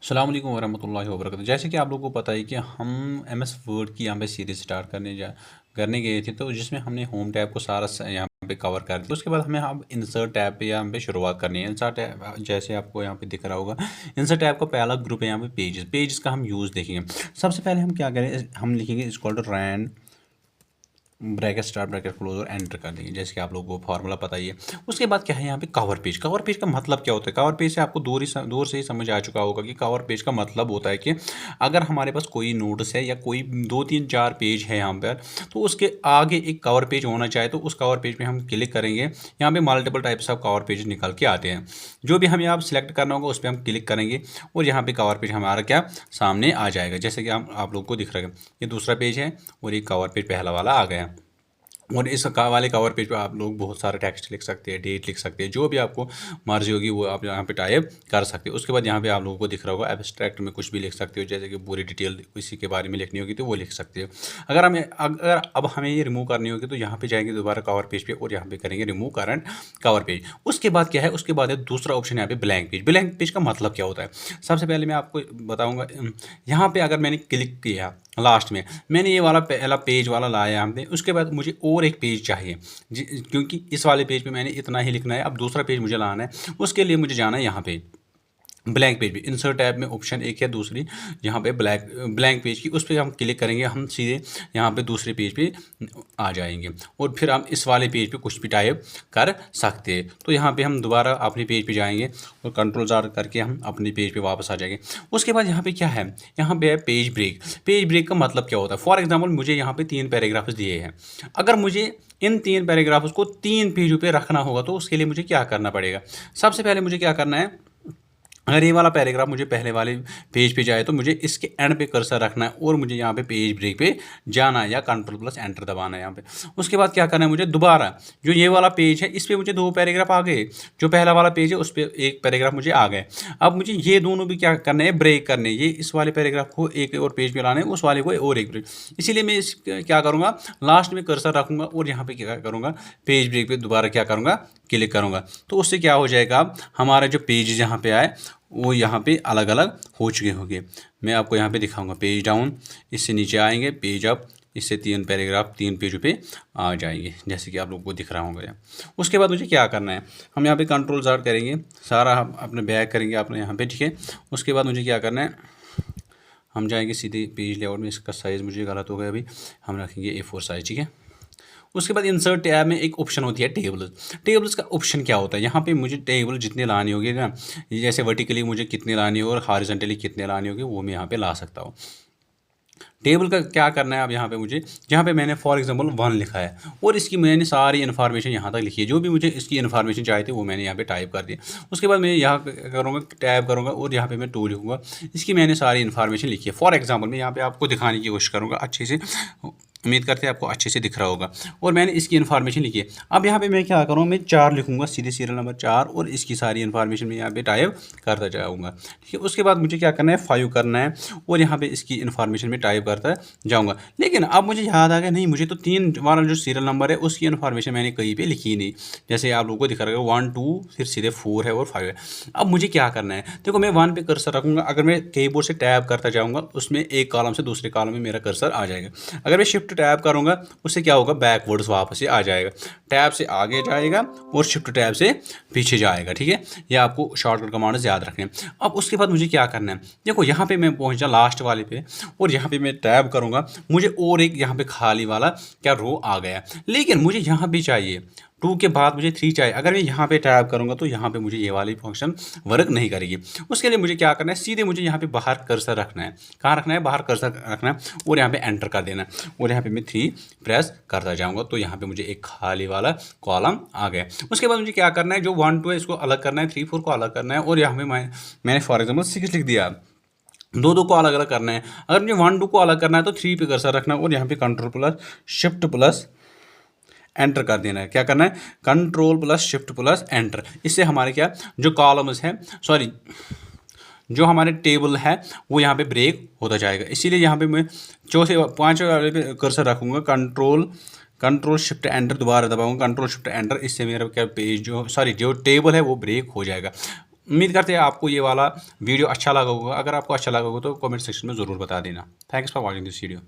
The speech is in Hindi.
अस्सलाम वालेकुम वरहमतुल्लाहि वबरकातुहू। जैसे कि आप लोगों को पता है कि हम एमएस वर्ड की यहाँ पे सीरीज स्टार्ट करने गए थे, तो जिसमें हमने होम टैब को सारा यहाँ पे कवर कर दिया। उसके बाद हमें हम इंसर्ट टैब पे यहाँ पे शुरुआत करनी है। इंसर्ट टैब जैसे आपको यहाँ पे दिख रहा होगा, इंसर्ट टैब का पहला ग्रुप है यहाँ पे पेजेस का हम यूज़ देखेंगे। सबसे पहले हम क्या करें, हम लिखेंगे equal to rand bracket start bracket close और एंटर कर देंगे, जैसे कि आप लोगों को फार्मूला पता ही है। उसके बाद क्या है यहाँ पे कवर पेज। कवर पेज का मतलब क्या होता है? कवर पेज से आपको दूर से ही समझ आ चुका होगा कि कवर पेज का मतलब होता है कि अगर हमारे पास कोई नोट्स है या कोई 2 3 4 पेज है यहाँ पर, तो उसके आगे एक कवर पेज होना चाहिए। तो उस कवर पेज पे हम क्लिक करेंगे, यहाँ पे multiple types of cover page निकल के आते हैं। जो भी हमें आप सिलेक्ट करना होगा उस पर हम क्लिक करेंगे और यहाँ पे कवर पेज हमारा क्या सामने आ जाएगा, जैसे कि आप लोग को दिख रहा है। ये दूसरा पेज है और ये कवर पेज पहला वाला आ गया। और इस वाले कवर पेज पे आप लोग बहुत सारे टेक्स्ट लिख सकते हैं, डेट लिख सकते हैं, जो भी आपको मर्जी होगी वो आप यहाँ पे टाइप कर सकते हैं। उसके बाद यहाँ पे आप लोगों को दिख रहा होगा एब्स्ट्रैक्ट में कुछ भी लिख सकते हो, जैसे कि पूरी डिटेल किसी के बारे में लिखनी होगी तो वो लिख सकते हो। अगर अब हमें ये रिमूव करनी होगी तो यहाँ पे जाएंगे दोबारा कवर पेज पे और यहाँ पे करेंगे रिमूव करंट कवर पेज। उसके बाद क्या है, उसके बाद है दूसरा ऑप्शन यहाँ पे ब्लैंक पेज। ब्लैंक पेज का मतलब क्या होता है, सबसे पहले मैं आपको बताऊँगा। यहाँ पे अगर मैंने क्लिक किया, लास्ट में मैंने ये वाला पहला पेज वाला लाया यहाँ पे, उसके बाद मुझे और एक पेज चाहिए क्योंकि इस वाले पेज पे मैंने इतना ही लिखना है। अब दूसरा पेज मुझे लाना है, उसके लिए मुझे जाना है यहाँ पे ब्लैंक पेज भी। इंसर्ट टैब में ऑप्शन एक है दूसरी, यहाँ पे ब्लैंक पेज की, उस पर हम क्लिक करेंगे, हम सीधे यहाँ पे दूसरे पेज पे आ जाएंगे और फिर हम इस वाले पेज पे कुछ भी टाइप कर सकते हैं। तो यहाँ पे हम दोबारा अपने पेज पे जाएंगे और कंट्रोल जार करके हम अपने पेज पे वापस आ जाएंगे। उसके बाद यहाँ पे क्या है, यहाँ पे है पेज ब्रेक। पेज ब्रेक का मतलब क्या होता है? फॉर एग्जाम्पल मुझे यहाँ पे 3 पैराग्राफ्स दिए हैं, अगर मुझे इन 3 पैराग्राफ्स को 3 पेजों पे रखना होगा तो उसके लिए मुझे क्या करना पड़ेगा? सबसे पहले मुझे क्या करना है, अगर ये वाला पैराग्राफ मुझे पहले वाले पेज पे जाए तो मुझे इसके एंड पे कर्सर रखना है और मुझे यहाँ पे पेज ब्रेक पे जाना है या कंट्रोल प्लस एंटर दबाना है यहाँ पे। उसके बाद क्या करना है, मुझे दोबारा जो ये वाला पेज है इस पर मुझे 2 पैराग्राफ आ गए, जो पहला वाला पेज है उस पर 1 पैराग्राफ मुझे आ गए। अब मुझे ये दोनों भी क्या करने हैं, ब्रेक करने, ये इस वाले पैराग्राफ को एक और पेज पे लाना है, उस वाले को और एक ब्रेक। इसीलिए मैं क्या करूँगा, लास्ट में कर्सर रखूँगा और यहाँ पर क्या करूँगा, पेज ब्रेक पे दोबारा क्या करूँगा, क्लिक करूँगा। तो उससे क्या हो जाएगा, अब हमारा जो पेज यहाँ पे आए वो यहाँ पे अलग अलग हो चुके होंगे। मैं आपको यहाँ पे दिखाऊंगा पेज डाउन, इससे नीचे आएंगे पेज अप, इससे 3 पैराग्राफ 3 पेज पे आ जाएंगे, जैसे कि आप लोगों को दिख रहा होगा। उसके बाद मुझे क्या करना है, हम यहाँ पे कंट्रोल ज़ार करेंगे, सारा हम अपने बैक करेंगे अपने यहाँ पे, ठीक है। उसके बाद मुझे क्या करना है, हम जाएंगे सीधे पेज लेआउट में, इसका साइज़ मुझे गलत हो गया, अभी हम रखेंगे A4 साइज़, ठीक है। उसके बाद इंसर्ट टैब में एक ऑप्शन होती है टेबल्स। टेबल्स का ऑप्शन क्या होता है, यहाँ पे मुझे टेबल जितने लाने होंगे ना, जैसे वर्टिकली मुझे कितने लाने हो और हॉरिजॉन्टली कितने लाने होंगे वो मैं यहाँ पे ला सकता हूँ। टेबल का क्या करना है, अब यहाँ पे मुझे, जहाँ पे मैंने फॉर एग्जांपल 1 लिखा है और इसकी मैंने सारी इन्फॉर्मेशन यहाँ तक लिखी है, जो भी मुझे इसकी इन्फॉर्मेशन चाहिए थी वो मैंने यहाँ पे टाइप कर दिया। उसके बाद मैं यहाँ करूँगा, टैब करूँगा और यहाँ पे मैं 2 लिखूँगा, इसकी मैंने सारी इन्फॉर्मेशन लिखी है। फॉर एग्जाम्पल मैं यहाँ पे आपको दिखाने की कोशिश करूँगा अच्छे से, उम्मीद करते हैं आपको अच्छे से दिख रहा होगा, और मैंने इसकी इन्फॉर्मेशन लिखी है। अब यहाँ पे मैं क्या करूँगा, मैं 4 लिखूँगा, सीधे सीरियल नंबर 4, और इसकी सारी इन्फॉर्मेशन मैं यहाँ पे टाइप करता जाऊँगा, ठीक है। उसके बाद मुझे क्या करना है, 5 करना है और यहाँ पे इसकी इन्फॉर्मेशन में टाइप करता जाऊँगा। लेकिन अब मुझे याद आ गया, नहीं मुझे तो 3 वाला जो सीरियल नंबर है उसकी इन्फॉर्मेशन मैंने कहीं पे लिखी नहीं, जैसे आप लोगों को दिखा रहा है 1 2 फिर सीधे 4 है और 5 है। अब मुझे क्या करना है, देखो मैं 1 पे कर्सर रखूँगा, अगर मैं कीबोर्ड से टैब करता जाऊँगा उसमें एक कॉलम से दूसरे कॉलम में मेरा कर्सर आ जाएगा। अगर मैं शिफ्ट टैब करूँगा उससे क्या होगा, बैकवर्ड्स वापस से आ जाएगा, टैब से आगे जाएगा और शिफ्ट टैब से पीछे जाएगा, ठीक है। ये आपको शॉर्टकट कमांड्स याद रखने हैं। अब उसके बाद मुझे क्या करना है, देखो यहाँ पे मैं पहुँचा लास्ट वाले पे और यहाँ पे मैं टैब करूँगा, मुझे और एक यहाँ पे खाली वाला क्या रो आ गया, लेकिन मुझे यहाँ भी चाहिए 2 के बाद मुझे 3 चाहिए। अगर मैं यहाँ पे टैब करूँगा तो यहाँ पे मुझे ये वाली फंक्शन वर्क नहीं करेगी। उसके लिए मुझे क्या करना है, सीधे मुझे यहाँ पे बाहर कर्सर रखना है, कहाँ रखना है, बाहर कर्सर रखना है और यहाँ पे एंटर कर देना है और यहाँ पे मैं 3 प्रेस करता जाऊँगा, तो यहाँ पे मुझे एक खाली वाला कॉलम आ गया। उसके बाद मुझे क्या करना है, जो 1 2 है इसको अलग करना है, 3 4 को अलग करना है और यहाँ पे मैंने फॉर एग्जाम्पल 6 लिख दिया, 2 2 को अलग अलग करना है। अगर मुझे 1 2 को अलग करना है तो 3 पे कर्सर रखना है और यहाँ पे control plus shift plus enter कर देना है। क्या करना है, control plus shift plus enter. इससे हमारे क्या जो कॉलम्स हैं, सॉरी जो हमारे टेबल है वो यहाँ पे ब्रेक होता जाएगा। इसीलिए यहाँ पे मैं चौथे 5वें वाले पे कर्सर रखूँगा, कंट्रोल शिफ्ट एंटर दोबारा दबाऊँगा, कंट्रोल शिफ्ट एंटर, इससे मेरा क्या पेज जो टेबल है वो ब्रेक हो जाएगा। उम्मीद करते हैं आपको ये वाला वीडियो अच्छा लगा होगा। अगर आपको अच्छा लगा होगा तो कमेंट सेक्शन में ज़रूर बता देना। Thanks for watching this video.